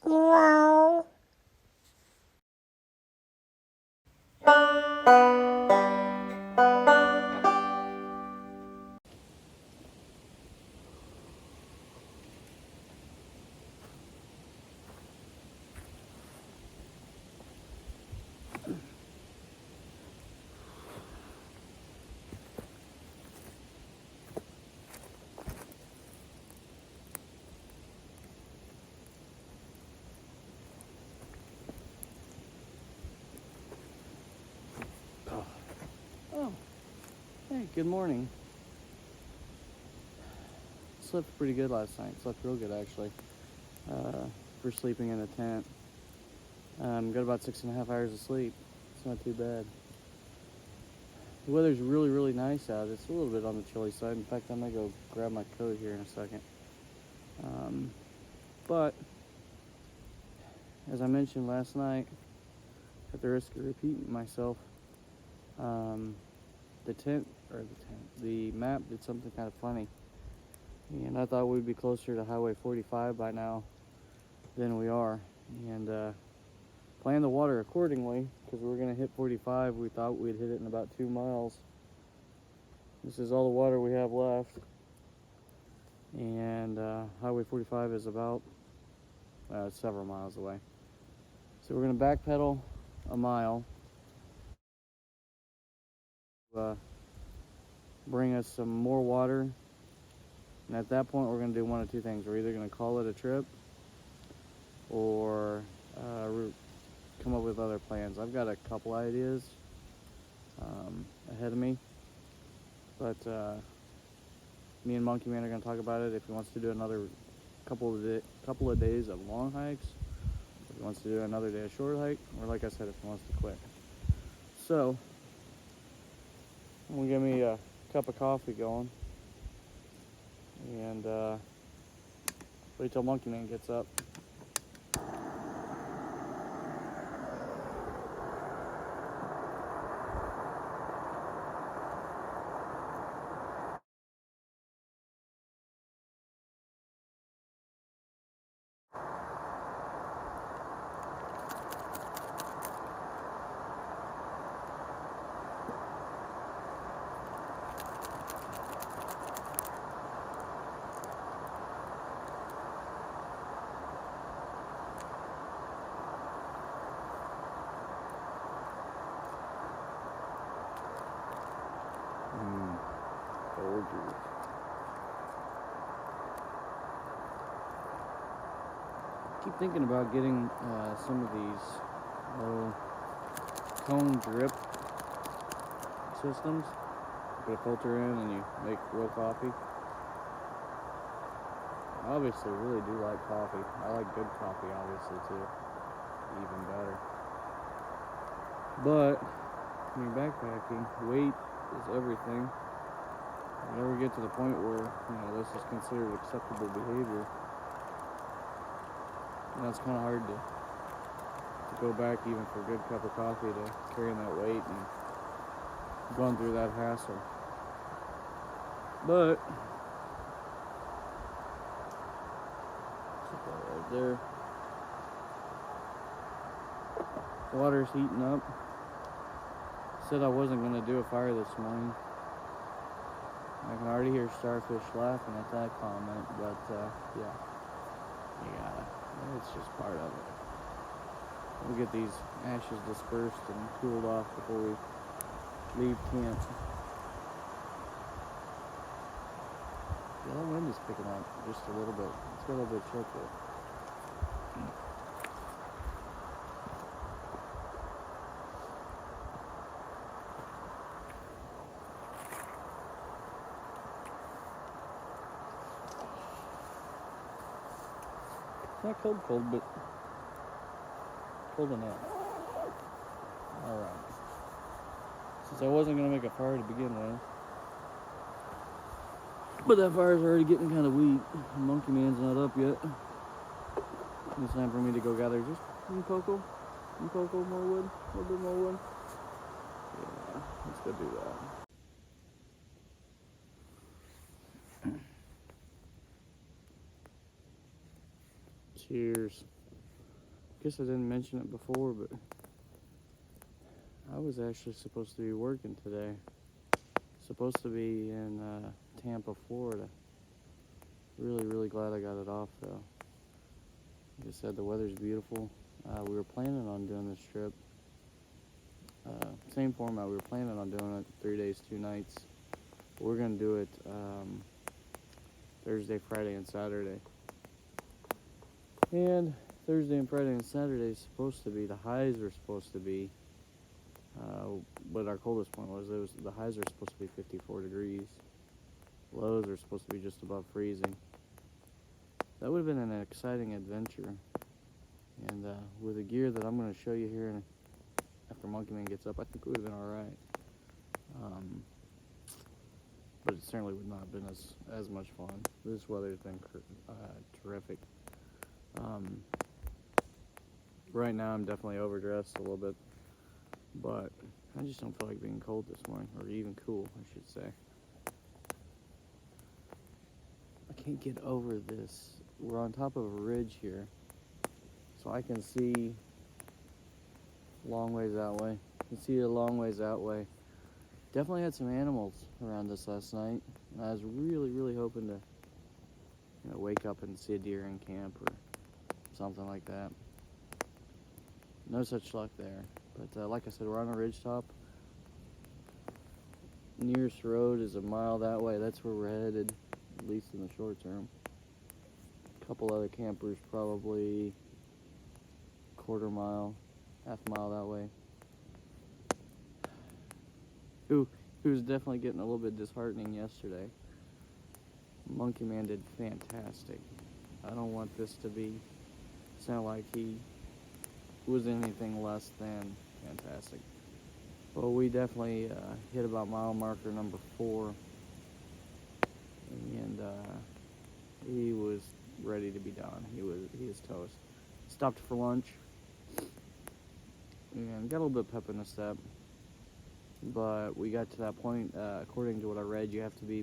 Wow. Oh, hey, good morning. Slept pretty good last night. Slept real good, actually, for sleeping in a tent. Got about 6.5 hours of sleep. It's not too bad. The weather's really, really nice out. It's a little bit on the chilly side. In fact, I might go grab my coat here in a second. But, as I mentioned last night, at the risk of repeating myself, the map did something kind of funny. And I thought we'd be closer to Highway 45 by now than we are. And planned the water accordingly, because we were going to hit 45. We thought we'd hit it in about 2 miles. This is all the water we have left. And Highway 45 is about several miles away. So we're going to backpedal a mile. Bring us some more water. And at that point, we're going to do one of two things. We're either going to call it a trip or come up with other plans. I've got a couple ideas ahead of me, but me and Monkey Man are going to talk about it. If he wants to do another couple of days of long hikes, if he wants to do another day of short hike, or like I said, if he wants to quit. So, I'm going to get me a cup of coffee going, and wait till Monkey Man gets up. Keep thinking about getting some of these cone drip systems. Put a filter in and you make real coffee. I obviously really do like coffee. I like good coffee, obviously, too. Even better. But when you're backpacking, weight is everything. You never get to the point where, this is considered acceptable behavior. And it's kind of hard to go back even for a good cup of coffee to carrying that weight and going through that hassle. But right there, water's heating up. Said I wasn't going to do a fire this morning. I can already hear starfish laughing at that comment, but yeah, you gotta. It's just part of it. We'll get these ashes dispersed and cooled off before we leave camp. Yeah, that wind is picking up just a little bit. It's got a little bit of chill to it. It's not cold, but cold enough. Alright. Since I wasn't going to make a fire to begin with, but that fire's already getting kind of weak. Monkey Man's not up yet. It's time for me to go gather just more wood, a little bit more wood. Yeah, let's go do that. Cheers. guess I didn't mention it before, but I was actually supposed to be working today. Supposed to be in Tampa, Florida. Really glad I got it off, though. Like I said, the weather's beautiful. We were planning on doing this trip. Same format. We were planning on doing it 3 days, 2 nights. We're going to do it Thursday, Friday, and Saturday. And Thursday and Friday and Saturday is supposed to be, the highs are supposed to be, but our coldest point was, the highs are supposed to be 54 degrees. Lows are supposed to be just above freezing. That would have been an exciting adventure. And with the gear that I'm going to show you here after Monkey Man gets up, I think it would have been alright. But it certainly would not have been as much fun. This weather's been terrific. Right now I'm definitely overdressed a little bit, but I just don't feel like being cold this morning, or even cool, I should say. I can't get over this. We're on top of a ridge here, so I can see a long ways that way. You can see a long ways that way. Definitely had some animals around us last night, and I was really hoping to, wake up and see a deer in camp or something like that. No such luck there. But like I said, we're on a ridge top. Nearest road is a mile that way. That's where we're headed, at least in the short term. A couple other campers probably quarter mile, half mile that way. Who was definitely getting a little bit disheartening yesterday. Monkey Man did fantastic. I don't want this to sound like he was anything less than fantastic. Well, we definitely hit about mile marker number 4, and he was ready to be done. He was toast. Stopped for lunch and got a little bit of pep in the step. But we got to that point, according to what I read, you have to be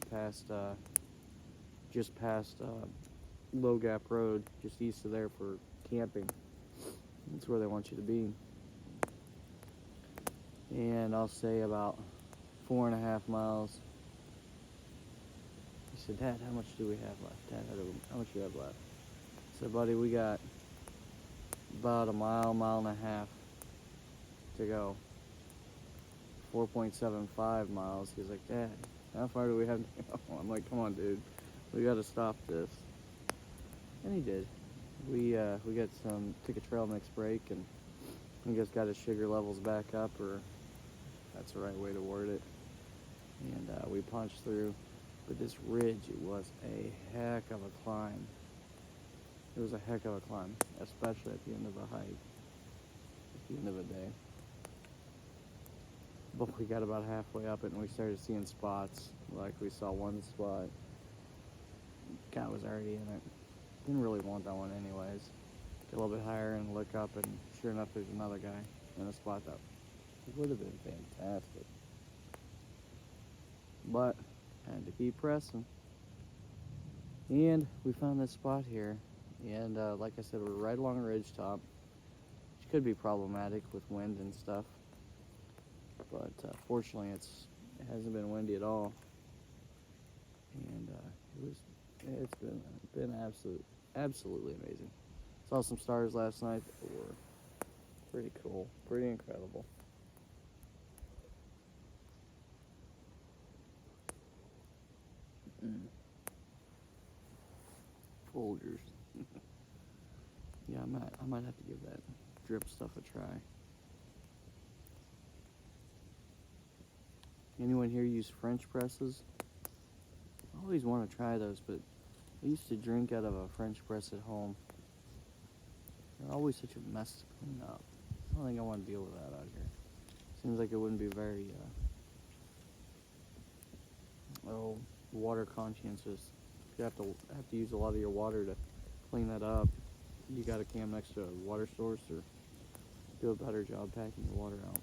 just past Low Gap Road, just east of there for camping. That's where they want you to be. And I'll say about 4.5 miles. He said, "Dad, how much do we have left? Dad, how much do you have left?" I said, "Buddy, we got about a mile and a half to go. 4.75 miles. He's like, "Dad, how far do we have to go?" I'm like, "Come on, dude. We got to stop this." And he did. We took a trail mix break, and he just got his sugar levels back up, or that's the right way to word it. And we punched through. But this ridge, it was a heck of a climb. It was a heck of a climb, especially at the end of a hike, at the end of a day. But we got about halfway up it, and we started seeing spots. Like, we saw one spot. Guy was already in it. Didn't really want that one anyways. Get a little bit higher and look up, and sure enough, there's another guy in a spot that would have been fantastic. But had to keep pressing. And we found this spot here. And like I said, we're right along a ridge top, which could be problematic with wind and stuff. But fortunately, it hasn't been windy at all. And it's been absolutely amazing. Saw some stars last night that were pretty cool, pretty incredible. Folgers. Yeah, I might have to give that drip stuff a try. Anyone here use French presses? I always want to try those, but I used to drink out of a French press at home. They're always such a mess to clean up. I don't think I want to deal with that out here. Seems like it wouldn't be very, water conscientious. You have to use a lot of your water to clean that up. You got to camp next to a water source, or do a better job packing your water out.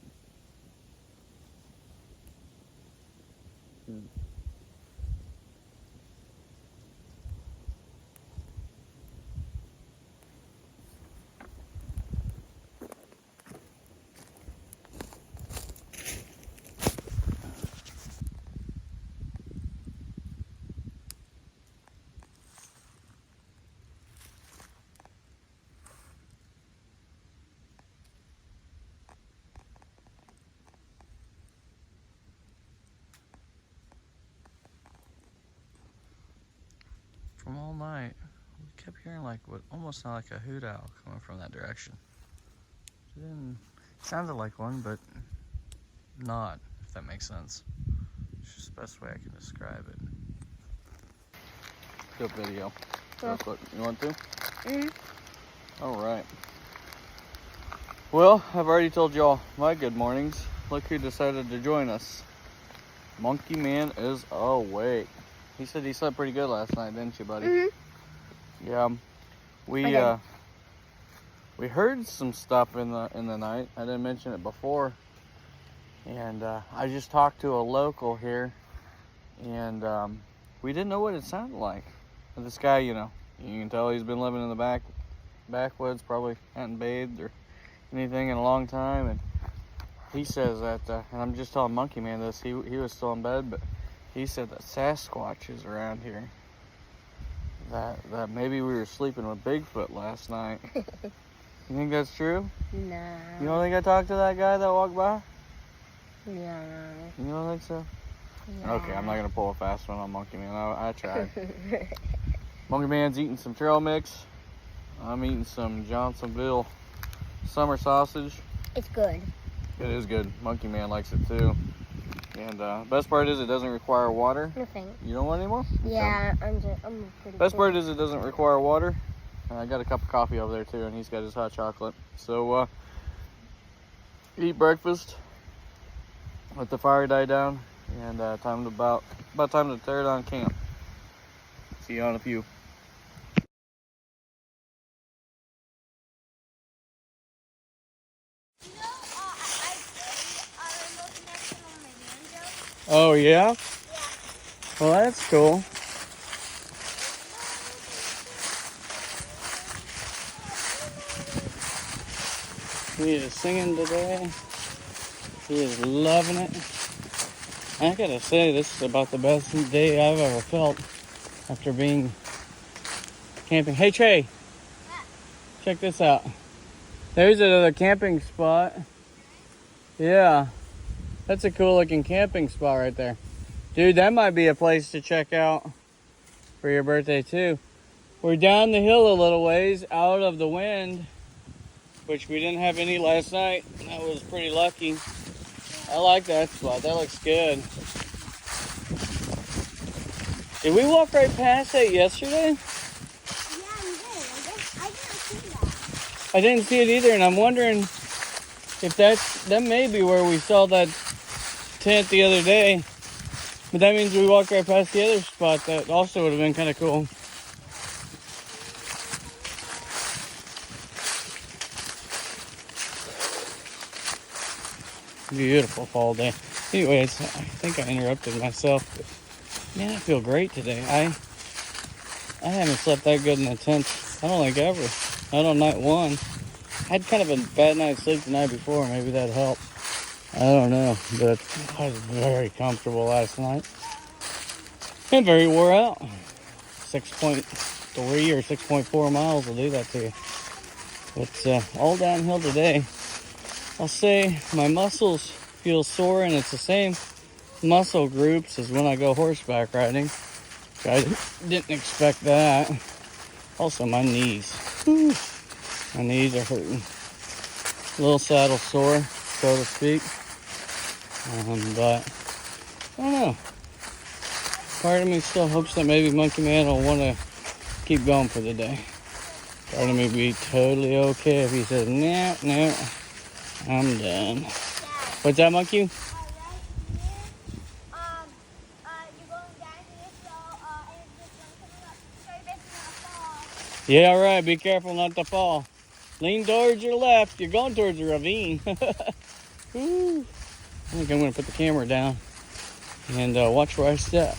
from all night. We kept hearing like what almost sounded like a hoot owl coming from that direction. It didn't sounded like one, but not, if that makes sense. It's just the best way I can describe it. Good video. Real quick. You want to? Mm-hmm. All right. Well, I've already told y'all my good mornings. Look who decided to join us. Monkey Man is awake. He said he slept pretty good last night, didn't you, buddy? Mm-hmm. Yeah. We heard some stuff in the night. I didn't mention it before. And I just talked to a local here, and we didn't know what it sounded like. And this guy, you know, you can tell he's been living in the backwoods, probably hadn't bathed or anything in a long time. And he says that, and I'm just telling Monkey Man this, he was still in bed, but he said that Sasquatch is around here. That maybe we were sleeping with Bigfoot last night. You think that's true? No. You don't think I talked to that guy that walked by? No. You don't think so? No. Okay, I'm not going to pull a fast one on Monkey Man. I tried. Monkey Man's eating some trail mix. I'm eating some Johnsonville summer sausage. It's good. It is good. Monkey Man likes it too. And best part is it doesn't require water. No thanks. You don't want any more? Yeah, I'm pretty Best part is it doesn't require water. I got a cup of coffee over there too, and he's got his hot chocolate. So eat breakfast. Let the fire die down, and about time to tear down camp. See you on a few. Oh yeah? Yeah. Well, that's cool. He is singing today. He is loving it. I gotta say, this is about the best day I've ever felt after being camping. Hey Trey, check this out. There's another camping spot. Yeah, that's a cool looking camping spot right there. Dude, that might be a place to check out for your birthday too. We're down the hill a little ways out of the wind, which we didn't have any last night. That was pretty lucky. I like that spot. That looks good. Did we walk right past that yesterday? Yeah, you did. I didn't see that. I didn't see it either, and I'm wondering if that may be where we saw that tent the other day. But that means we walked right past the other spot that also would have been kind of cool. Beautiful fall day. Anyways, I think I interrupted myself, but man, I feel great today. I haven't slept that good in a tent, I don't think ever. Not on night one. I had kind of a bad night's sleep the night before. Maybe that helped. I don't know, but I was very comfortable last night. And very wore out. 6.3 or 6.4 miles will do that to you. It's all downhill today. I'll say my muscles feel sore, and it's the same muscle groups as when I go horseback riding. I didn't expect that. Also, my knees. Whew. My knees are hurting. A little saddle sore, so to speak. But I don't know. Part of me still hopes that maybe Monkey Man will want to keep going for the day. Part of me be totally okay if he says, no, I'm done. What's that, Monkey? Yeah, all right. Be careful not to fall. Lean towards your left. You're going towards the ravine. Woo. I think I'm going to put the camera down and watch where I step.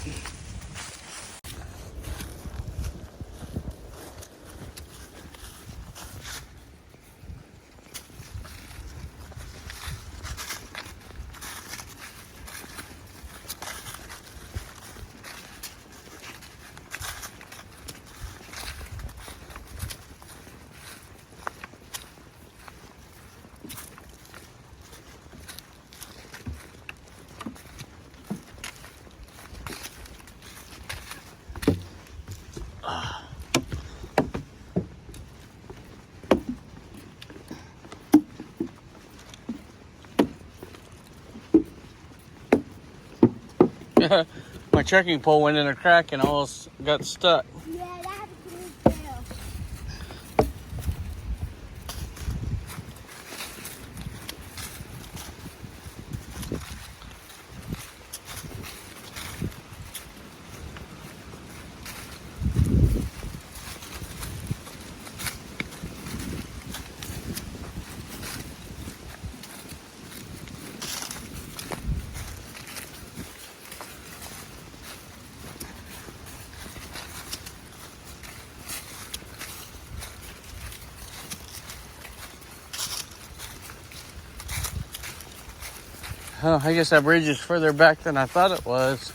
My trekking pole went in a crack and almost got stuck. Yeah, that happened to me too. Oh, I guess that bridge is further back than I thought it was.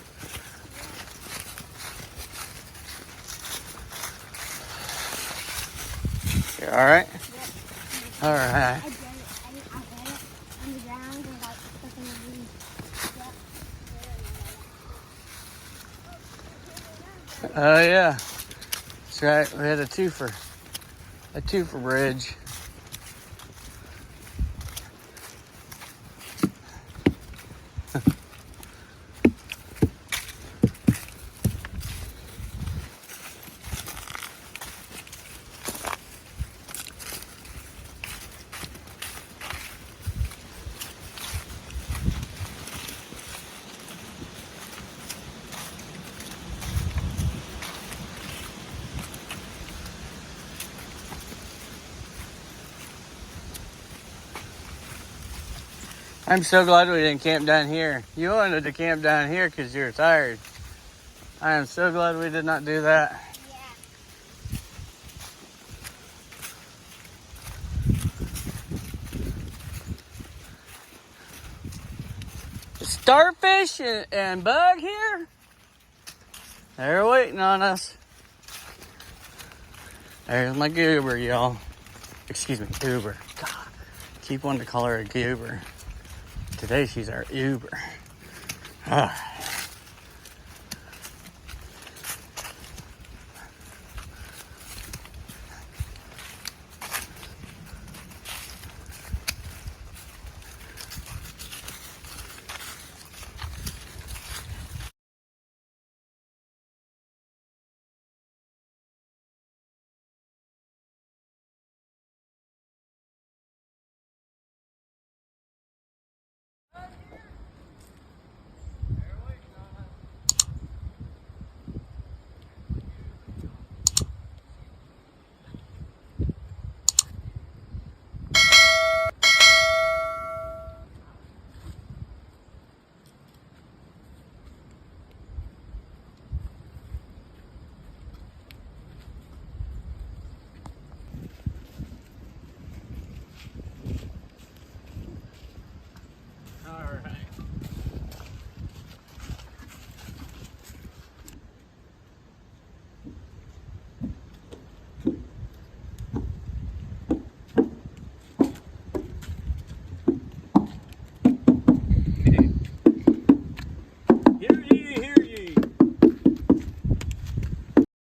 You all right? Yep. All right. I did it. I hit it on the ground and got stuck in the weeds. Yep. Oh, yeah. That's right. We had a twofer bridge. I'm so glad we didn't camp down here. You wanted to camp down here because you were tired. I am so glad we did not do that. Starfish and bug here? They're waiting on us. There's my goober, y'all. Excuse me, Uber. God, keep wanting to call her a goober. Today she's our Uber. Ah.